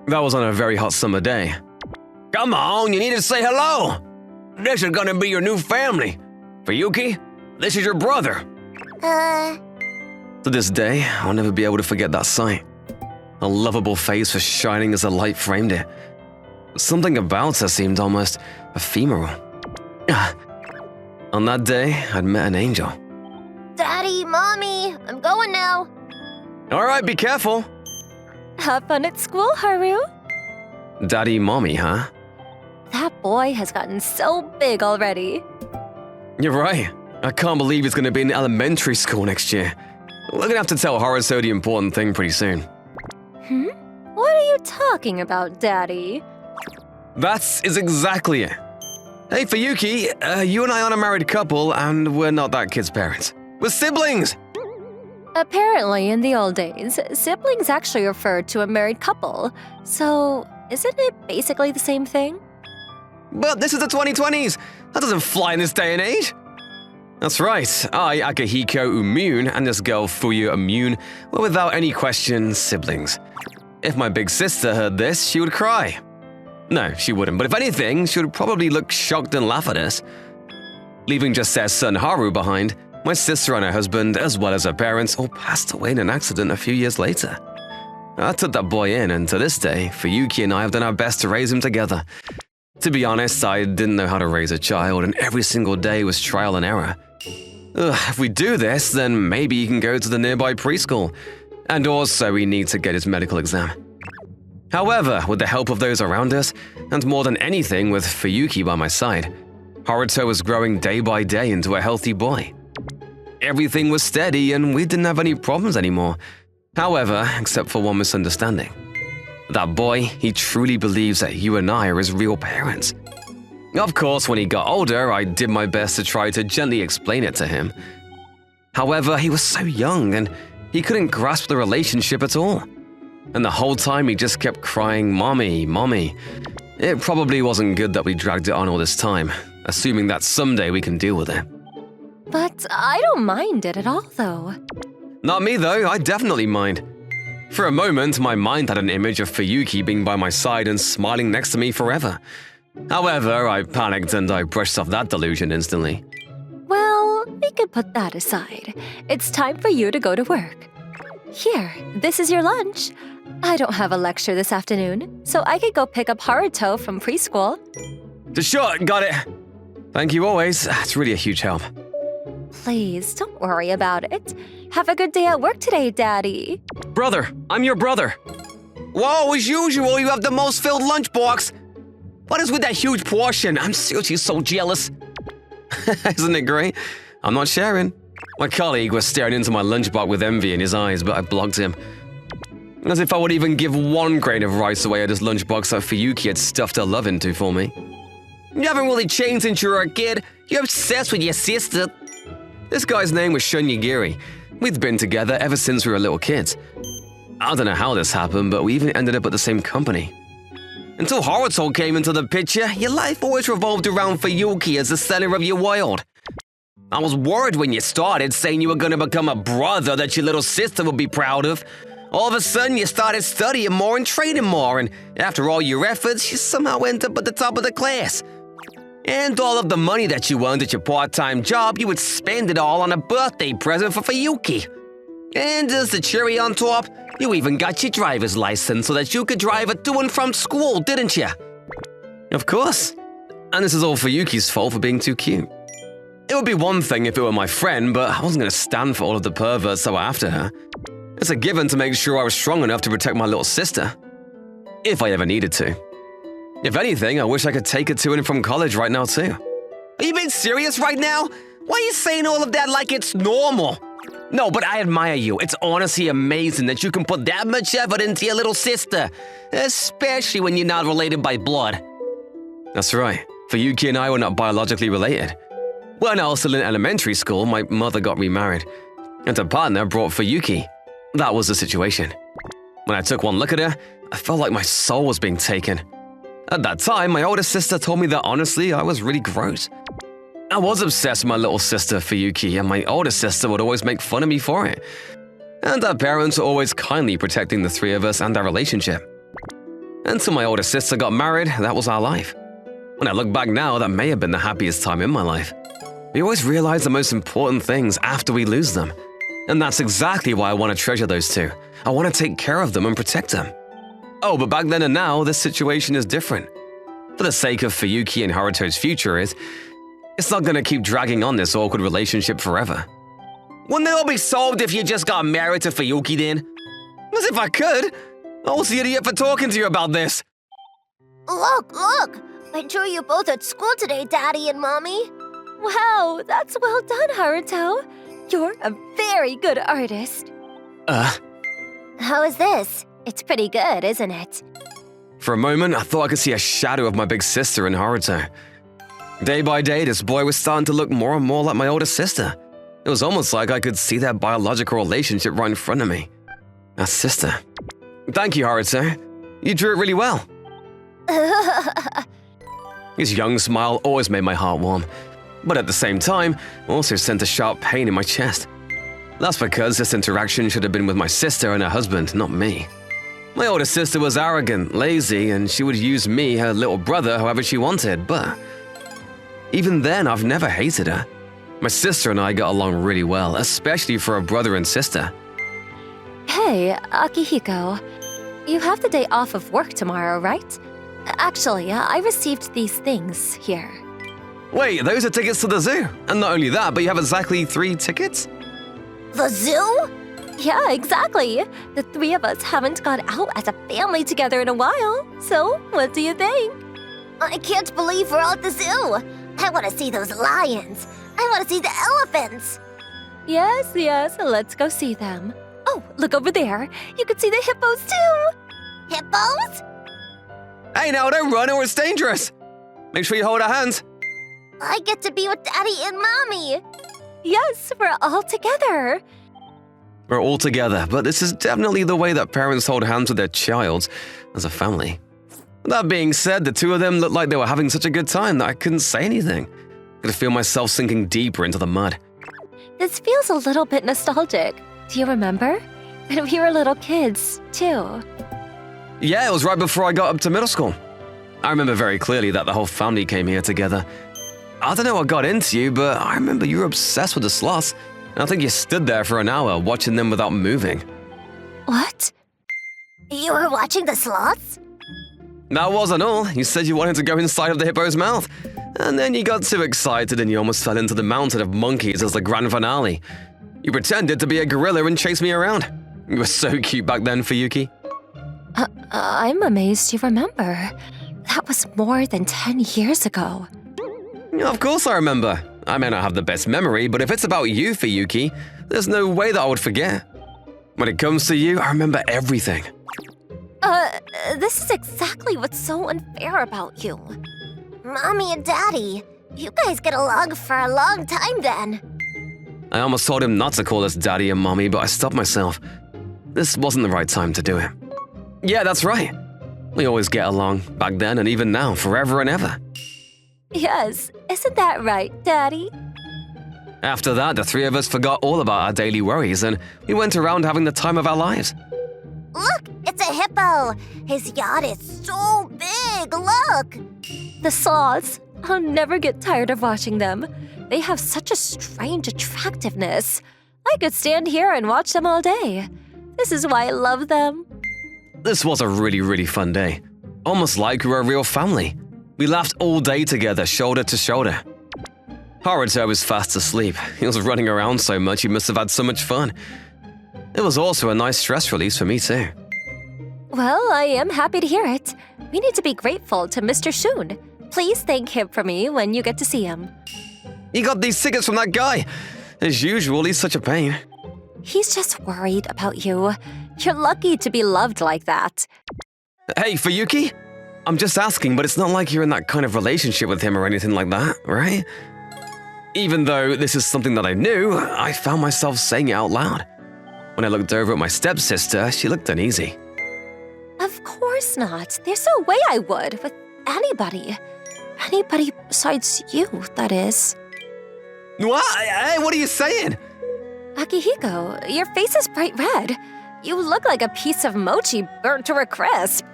That was on a very hot summer day. Come on, you need to say hello. This is gonna be your new family. Fuyuki, this is your brother. To this day, I'll never be able to forget that sight. Her lovable face was shining as the light framed it. Something about her seemed almost ephemeral. On that day, I'd met an angel. Daddy, Mommy, I'm going now. All right, be careful. Have fun at school, Haru. Daddy, Mommy, huh? That boy has gotten so big already. You're right. I can't believe he's gonna be in elementary school next year. We're gonna have to tell Haruto the important thing pretty soon. What are you talking about, Daddy? That is exactly it. Hey, Fuyuki, you and I aren't a married couple, and we're not that kid's parents. We're siblings! Apparently, in the old days, siblings actually referred to a married couple. So, isn't it basically the same thing? But this is the 2020s. That doesn't fly in this day and age. That's right. I, Akihiko Umune, and this girl, Fuyu Umune, were without any question siblings. If my big sister heard this, she would cry. No, she wouldn't, but if anything, she would probably look shocked and laugh at us. Leaving just their son Haru behind, my sister and her husband, as well as her parents, all passed away in an accident a few years later. I took that boy in, and to this day, Fuyuki and I have done our best to raise him together. To be honest, I didn't know how to raise a child, and every single day was trial and error. If we do this, then maybe he can go to the nearby preschool. And also, we need to get his medical exam. However, with the help of those around us, and more than anything with Fuyuki by my side, Haruto was growing day by day into a healthy boy. Everything was steady and we didn't have any problems anymore. However, except for one misunderstanding. That boy, he truly believes that you and I are his real parents. Of course, when he got older, I did my best to try to gently explain it to him. However, he was so young and he couldn't grasp the relationship at all. And the whole time he just kept crying, "Mommy, Mommy." It probably wasn't good that we dragged it on all this time, assuming that someday we can deal with it. But I don't mind it at all, though. Not me though, I definitely mind. For a moment, my mind had an image of Fuyuki being by my side and smiling next to me forever. However, I panicked and I brushed off that delusion instantly. Well, we could put that aside. It's time for you to go to work. Here, this is your lunch. I don't have a lecture this afternoon, so I could go pick up Haruto from preschool. Sure, got it. Thank you always, it's really a huge help. Please, don't worry about it. Have a good day at work today, Daddy. Brother, I'm your brother. Whoa, as usual, you have the most filled lunchbox. What is with that huge portion? I'm seriously so jealous. Isn't it great? I'm not sharing. My colleague was staring into my lunchbox with envy in his eyes, but I blocked him. As if I would even give one grain of rice away at his lunchbox that Fuyuki had stuffed her love into for me. You haven't really changed since you were a kid. You're obsessed with your sister. This guy's name was Shunyagiri. We'd been together ever since we were little kids. I don't know how this happened, but we even ended up at the same company. Until Haruto came into the picture, your life always revolved around Fuyuki as the center of your world. I was worried when you started, saying you were going to become a brother that your little sister would be proud of. All of a sudden, you started studying more and training more, and after all your efforts, you somehow end up at the top of the class. And all of the money that you earned at your part-time job, you would spend it all on a birthday present for Fuyuki. And as the cherry on top, you even got your driver's license so that you could drive her to and from school, didn't you? Of course. And this is all Fuyuki's fault for being too cute. It would be one thing if it were my friend, but I wasn't going to stand for all of the perverts that were after her. It's a given to make sure I was strong enough to protect my little sister. If I ever needed to. If anything, I wish I could take her to and from college right now too. Are you being serious right now? Why are you saying all of that like it's normal? No, but I admire you. It's honestly amazing that you can put that much effort into your little sister. Especially when you're not related by blood. That's right. Fuyuki and I were not biologically related. When I was still in elementary school, my mother got remarried. And her partner brought Fuyuki. That was the situation. When I took one look at her, I felt like my soul was being taken. At that time, my older sister told me that honestly, I was really gross. I was obsessed with my little sister, Fuyuki, and my older sister would always make fun of me for it. And our parents were always kindly protecting the three of us and our relationship. Until my older sister got married, that was our life. When I look back now, that may have been the happiest time in my life. We always realize the most important things after we lose them. And that's exactly why I want to treasure those two. I want to take care of them and protect them. Oh, but back then and now, this situation is different. For the sake of Fuyuki and Haruto's future, it's not going to keep dragging on this awkward relationship forever. Wouldn't it all be solved if you just got married to Fuyuki then? As if I could. I was the idiot for talking to you about this. Look! I drew you both at school today, Daddy and Mommy. Wow, that's well done, Haruto. You're a very good artist. How is this? It's pretty good, isn't it? For a moment, I thought I could see a shadow of my big sister in Haruto. Day by day, this boy was starting to look more and more like my older sister. It was almost like I could see their biological relationship right in front of me. A sister. Thank you, Haruto. You drew it really well. His young smile always made my heart warm, but at the same time, also sent a sharp pain in my chest. That's because this interaction should have been with my sister and her husband, not me. My older sister was arrogant, lazy, and she would use me, her little brother, however she wanted, but even then, I've never hated her. My sister and I got along really well, especially for a brother and sister. Hey, Akihiko. You have the day off of work tomorrow, right? Actually, I received these things here. Wait, those are tickets to the zoo. And not only that, but you have exactly 3 tickets? The zoo? Yeah, exactly. The 3 of us haven't gone out as a family together in a while. So, what do you think? I can't believe we're all at the zoo. I want to see those lions. I want to see the elephants. Yes, let's go see them. Oh, look over there. You can see the hippos too. Hippos? Hey, now don't run or it's dangerous. Make sure you hold our hands. I get to be with Daddy and Mommy. Yes, we're all together. We're all together, but this is definitely the way that parents hold hands with their child as a family. That being said, the 2 of them looked like they were having such a good time that I couldn't say anything. I could feel myself sinking deeper into the mud. This feels a little bit nostalgic. Do you remember? When we were little kids, too. Yeah, it was right before I got up to middle school. I remember very clearly that the whole family came here together. I don't know what got into you, but I remember you were obsessed with the sloths. And I think you stood there for an hour watching them without moving. What? You were watching the sloths? That wasn't all. You said you wanted to go inside of the hippo's mouth. And then you got too excited and you almost fell into the mountain of monkeys as the grand finale. You pretended to be a gorilla and chased me around. You were so cute back then, Fuyuki. I'm amazed you remember. That was more than 10 years ago. Of course I remember. I may not have the best memory, but if it's about you, Fuyuki, there's no way that I would forget. When it comes to you, I remember everything. This is exactly what's so unfair about you. Mommy and Daddy, you guys get along for a long time then. I almost told him not to call us Daddy and Mommy, but I stopped myself. This wasn't the right time to do it. Yeah, that's right. We always get along, back then and even now, forever and ever. Yes, isn't that right, Daddy? After that, the 3 of us forgot all about our daily worries and we went around having the time of our lives. Look, it's a hippo. His yacht is so big, look. The sloths. I'll never get tired of watching them. They have such a strange attractiveness. I could stand here and watch them all day. This is why I love them. This was a really, really fun day. Almost like we were a real family. We laughed all day together, shoulder to shoulder. Haruto was fast asleep. He was running around so much he must have had so much fun. It was also a nice stress release for me too. Well, I am happy to hear it. We need to be grateful to Mr. Shun. Please thank him for me when you get to see him. You got these tickets from that guy. As usual, he's such a pain. He's just worried about you. You're lucky to be loved like that. Hey, Fuyuki? I'm just asking, but it's not like you're in that kind of relationship with him or anything like that, right? Even though this is something that I knew, I found myself saying it out loud. When I looked over at my stepsister, she looked uneasy. Of course not. There's no way I would with anybody. Anybody besides you, that is. What? Hey, what are you saying? Akihiko, your face is bright red. You look like a piece of mochi burnt to a crisp.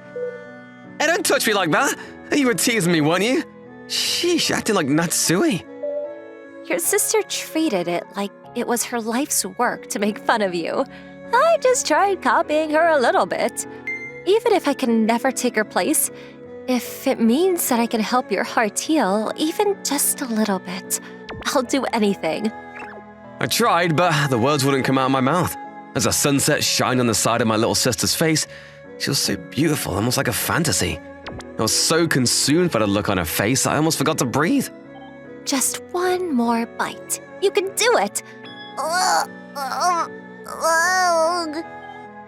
Hey, don't touch me like that. You were teasing me, weren't you? Sheesh, acting like Natsui. Your sister treated it like it was her life's work to make fun of you. I just tried copying her a little bit. Even if I can never take her place, if it means that I can help your heart heal, even just a little bit, I'll do anything. I tried, but the words wouldn't come out of my mouth. As the sunset shined on the side of my little sister's face, she was so beautiful, almost like a fantasy. I was so consumed by the look on her face, I almost forgot to breathe. Just one more bite. You can do it.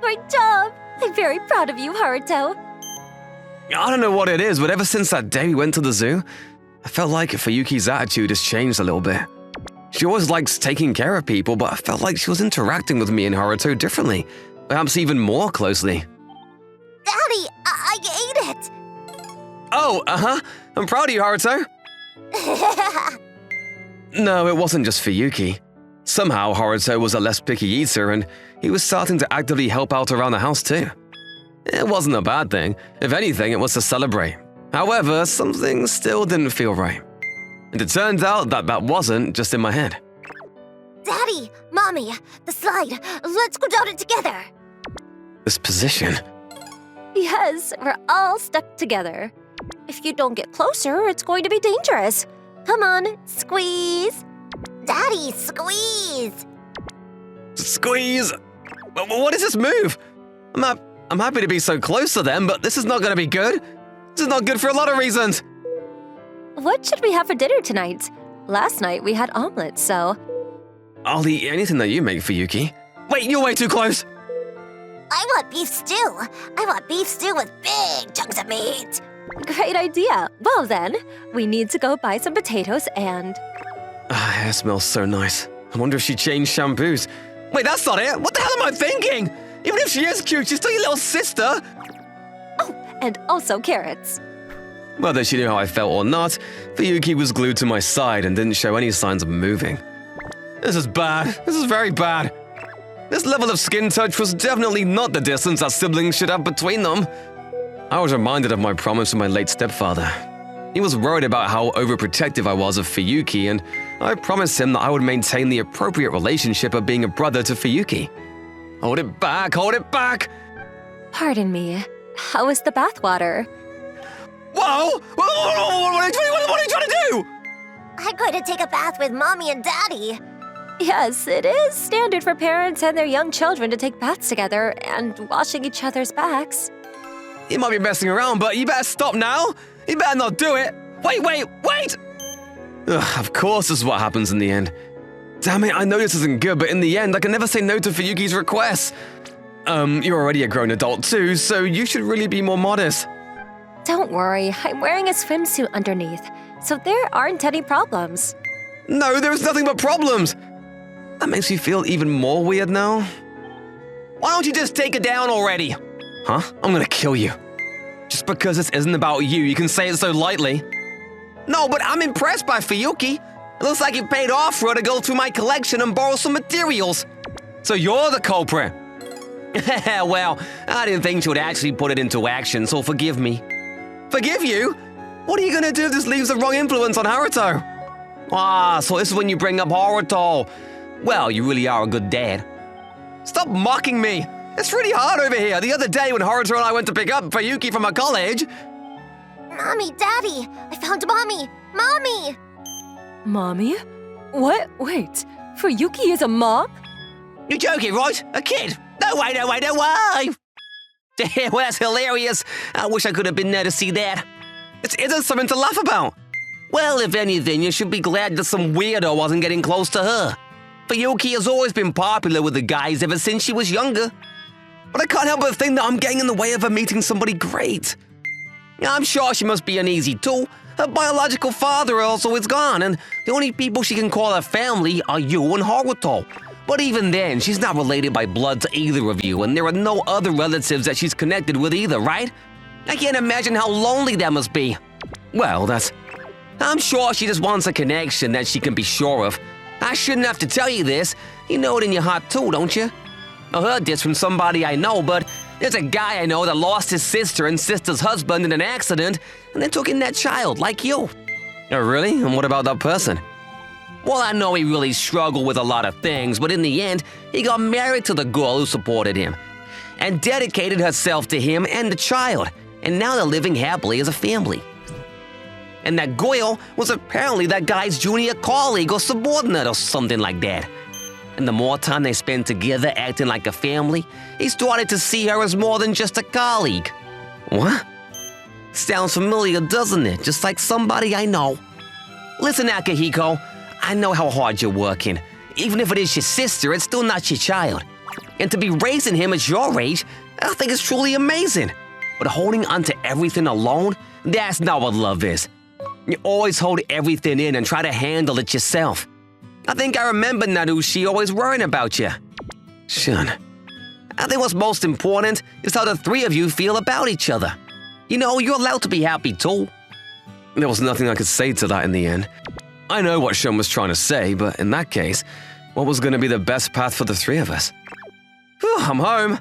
Great job. I'm very proud of you, Haruto. I don't know what it is, but ever since that day we went to the zoo, I felt like Fuyuki's attitude has changed a little bit. She always likes taking care of people, but I felt like she was interacting with me and Haruto differently, perhaps even more closely. Daddy, I ate it. Oh, I'm proud of you, Haruto. No, it wasn't just Fuyuki. Somehow Haruto was a less picky eater and he was starting to actively help out around the house too. It wasn't a bad thing. If anything, it was to celebrate. However, something still didn't feel right. And it turns out that that wasn't just in my head. Daddy, Mommy, the slide. Let's go down it together. This position. Yes, we're all stuck together. If you don't get closer, it's going to be dangerous. Come on, squeeze. Daddy, squeeze. Squeeze! What is this move? I'm happy to be so close to them, but this is not going to be good. This is not good for a lot of reasons. What should we have for dinner tonight? Last night we had omelets, so... I'll eat anything that you make, Fuyuki. Wait, you're way too close! I want beef stew. I want beef stew with big chunks of meat. Great idea. Well then, we need to go buy some potatoes and... It smells so nice. I wonder if she changed shampoos. Wait, that's not it! What the hell am I thinking? Even if she is cute, she's still your little sister! Oh, and also carrots. Whether she knew how I felt or not, Fuyuki was glued to my side and didn't show any signs of moving. This is bad. This is very bad. This level of skin touch was definitely not the distance that siblings should have between them. I was reminded of my promise to my late stepfather. He was worried about how overprotective I was of Fuyuki, and I promised him that I would maintain the appropriate relationship of being a brother to Fuyuki. Hold it back, hold it back! Pardon me, how is the bathwater? Whoa! What are you trying to do? I'm going to take a bath with Mommy and Daddy. Yes, it is standard for parents and their young children to take baths together and washing each other's backs. You might be messing around, but you better stop now. You better not do it. Wait! Ugh, of course this is what happens in the end. Damn it, I know this isn't good, but in the end, I can never say no to Fuyuki's requests. You're already a grown adult too, so you should really be more modest. Don't worry, I'm wearing a swimsuit underneath, so there aren't any problems. No, there's nothing but problems. That makes me feel even more weird now. Why don't you just take it down already? Huh? I'm gonna kill you. Just because this isn't about you, you can say it so lightly. No, but I'm impressed by Fuyuki. It looks like you paid off for her to go through my collection and borrow some materials. So you're the culprit. Well, I didn't think she would actually put it into action, so forgive me. Forgive you? What are you gonna do if this leaves the wrong influence on Haruto? Ah, so this is when you bring up Haruto. Well, you really are a good dad. Stop mocking me. It's really hard over here. The other day when Haruto and I went to pick up Fuyuki from her college... Mommy, Daddy, I found Mommy. Mommy! Mommy? What? Wait, Fuyuki is a mom? You're joking, right? A kid? No way! Well, that's hilarious. I wish I could have been there to see that. It is something to laugh about. Well, if anything, you should be glad that some weirdo wasn't getting close to her. Fuyuki has always been popular with the guys ever since she was younger. But I can't help but think that I'm getting in the way of her meeting somebody great. I'm sure she must be uneasy too. Her biological father also is gone, and the only people she can call her family are you and Haruto. But even then, she's not related by blood to either of you, and there are no other relatives that she's connected with either, right? I can't imagine how lonely that must be. Well, I'm sure she just wants a connection that she can be sure of. I shouldn't have to tell you this. You know it in your heart too, don't you? I heard this from somebody I know, but There's a guy I know that lost his sister and sister's husband in an accident and then took in that child, like you. Oh, really? And what about that person? Well, I know he really struggled with a lot of things, but in the end, he got married to the girl who supported him and dedicated herself to him and the child, and now they're living happily as a family. And that girl was apparently that guy's junior colleague or subordinate or something like that. And the more time they spent together acting like a family, he started to see her as more than just a colleague. What? Sounds familiar, doesn't it? Just like somebody I know. Listen, Akihiko, I know how hard you're working. Even if it is your sister, it's still not your child. And to be raising him at your age, I think it's truly amazing. But holding onto everything alone, that's not what love is. You always hold everything in and try to handle it yourself. I think I remember Narushi always worrying about you. Shun, I think what's most important is how the three of you feel about each other. You know, you're allowed to be happy too. There was nothing I could say to that in the end. I know what Shun was trying to say, but in that case, what was going to be the best path for the three of us? Whew, I'm home.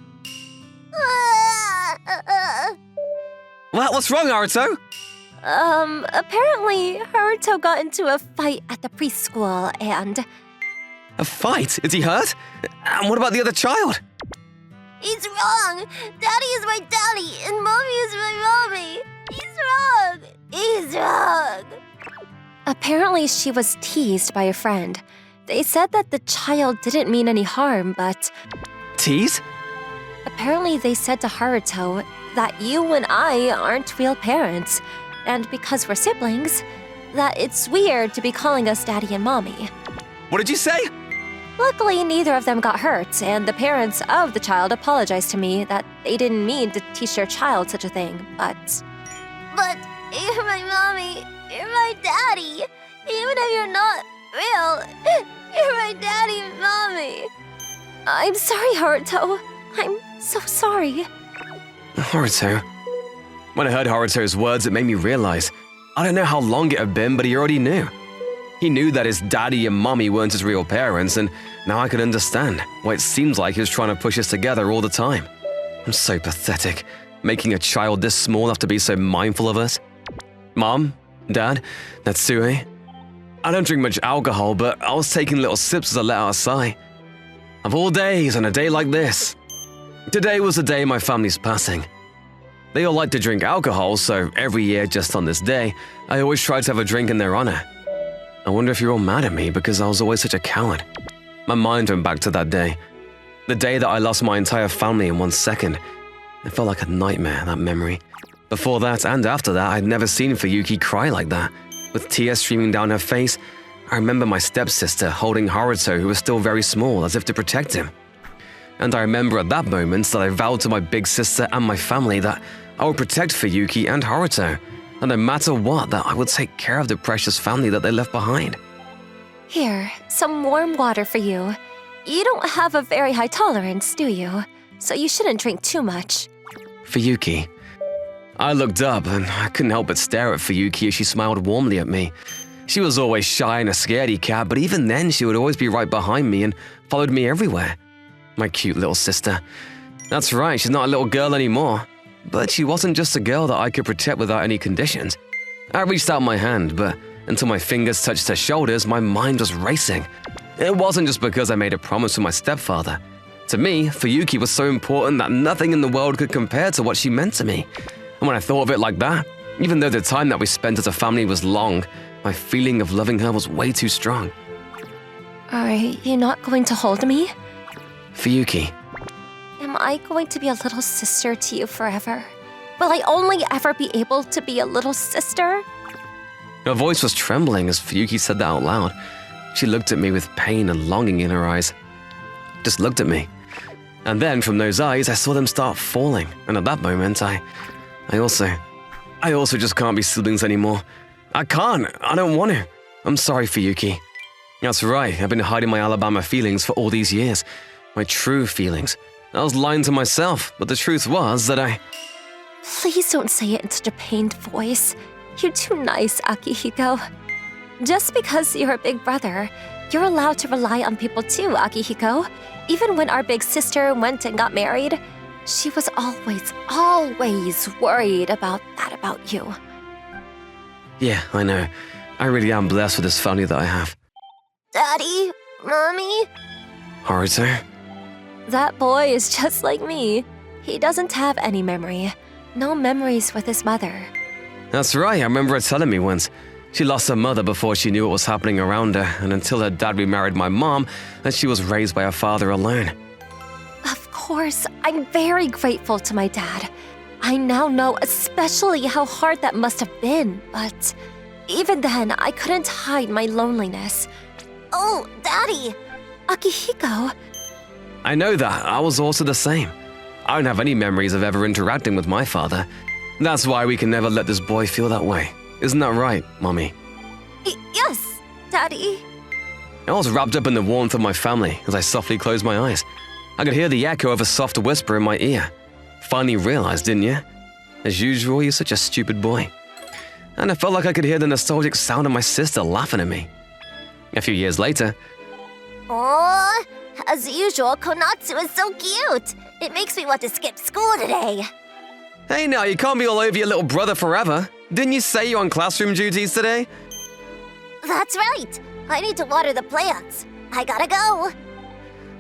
What's wrong, Naruto? Apparently, Haruto got into a fight at the preschool and... A fight? Is he hurt? And what about the other child? He's wrong. Daddy is my daddy, and Mommy is my mommy. He's wrong. He's wrong. Apparently, she was teased by a friend. They said that the child didn't mean any harm, but... Tease? Apparently, they said to Haruto that you and I aren't real parents, and because we're siblings, that it's weird to be calling us daddy and mommy. What did you say? Luckily, neither of them got hurt, and the parents of the child apologized to me that they didn't mean to teach their child such a thing, but... But you're my mommy. You're my daddy. Even if you're not real, you're my daddy and mommy. I'm sorry, Haruto. I'm so sorry. Haruto. When I heard Haruto's words, it made me realize I don't know how long it had been, but he already knew. He knew that his daddy and mommy weren't his real parents, and now I could understand why it seems like he was trying to push us together all the time. I'm so pathetic, making a child this small have to be so mindful of us. Mom, Dad, Natsue. I don't drink much alcohol, but I was taking little sips as I let out a sigh. Of all days, on a day like this. Today was the day my family's passing. They all like to drink alcohol, so every year just on this day, I always try to have a drink in their honor. I wonder if you're all mad at me because I was always such a coward. My mind went back to that day. The day that I lost my entire family in 1 second. It felt like a nightmare, that memory. Before that and after that, I'd never seen Fuyuki cry like that. With tears streaming down her face, I remember my stepsister holding Haruto, who was still very small, as if to protect him. And I remember at that moment that I vowed to my big sister and my family that I would protect Fuyuki and Haruto, and no matter what, that I would take care of the precious family that they left behind. Here, some warm water for you. You don't have a very high tolerance, do you? So you shouldn't drink too much. Fuyuki. I looked up and I couldn't help but stare at Fuyuki as she smiled warmly at me. She was always shy and a scaredy cat, but even then she would always be right behind me and followed me everywhere. My cute little sister. That's right, she's not a little girl anymore. But she wasn't just a girl that I could protect without any conditions. I reached out my hand, but until my fingers touched her shoulders, my mind was racing. It wasn't just because I made a promise to my stepfather. To me, Fuyuki was so important that nothing in the world could compare to what she meant to me. And when I thought of it like that, even though the time that we spent as a family was long, my feeling of loving her was way too strong. Are you not going to hold me? Fuyuki. Am I going to be a little sister to you forever? Will I only ever be able to be a little sister? Her voice was trembling as Fuyuki said that out loud. She looked at me with pain and longing in her eyes. Just looked at me. And then from those eyes, I saw them start falling. And at that moment, I also just can't be siblings anymore. I can't. I don't want to. I'm sorry, Fuyuki. That's right. I've been hiding my Alabama feelings for all these years. My true feelings. I was lying to myself, but the truth was that I... Please don't say it in such a pained voice. You're too nice, Akihiko. Just because you're a big brother, you're allowed to rely on people too, Akihiko. Even when our big sister went and got married, She was always worried about you. Yeah, I know. I really am blessed with this family that I have. Daddy? Mommy? Haruto? That boy is just like me. He doesn't have any memory. No memories with his mother. That's right, I remember her telling me once. She lost her mother before she knew what was happening around her, and until her dad remarried my mom, and she was raised by her father alone. Of course, I'm very grateful to my dad. I now know especially how hard that must have been, but even then, I couldn't hide my loneliness. Oh, Daddy! Akihiko, I know that, I was also the same. I don't have any memories of ever interacting with my father. That's why we can never let this boy feel that way. Isn't that right, Mommy? yes, Daddy. I was wrapped up in the warmth of my family as I softly closed my eyes. I could hear the echo of a soft whisper in my ear. Finally realized, didn't you? As usual, you're such a stupid boy. And I felt like I could hear the nostalgic sound of my sister laughing at me. A few years later, Oh, as usual, Konatsu is so cute. It makes me want to skip school today. hey now, you can't be all over your little brother forever. Didn't you say you're on classroom duties today? That's right. I need to water the plants. I gotta go.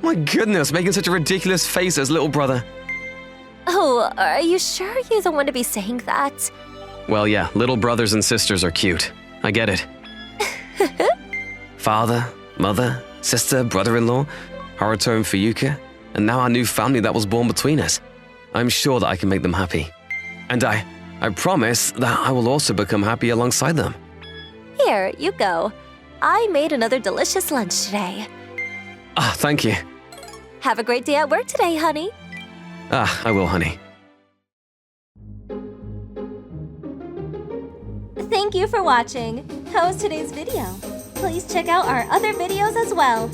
My goodness, making such a ridiculous face as little brother. Oh, are you sure you're the one to be saying that? Well, yeah, little brothers and sisters are cute. I get it. Father, mother, sister, brother-in-law, Haruto and Fuyuka, and now our new family that was born between us. I'm sure that I can make them happy. And I promise that I will also become happy alongside them. Here, you go. I made another delicious lunch today. Ah, thank you. Have a great day at work today, honey. Ah, I will, honey. Thank you for watching. How was today's video? Please check out our other videos as well.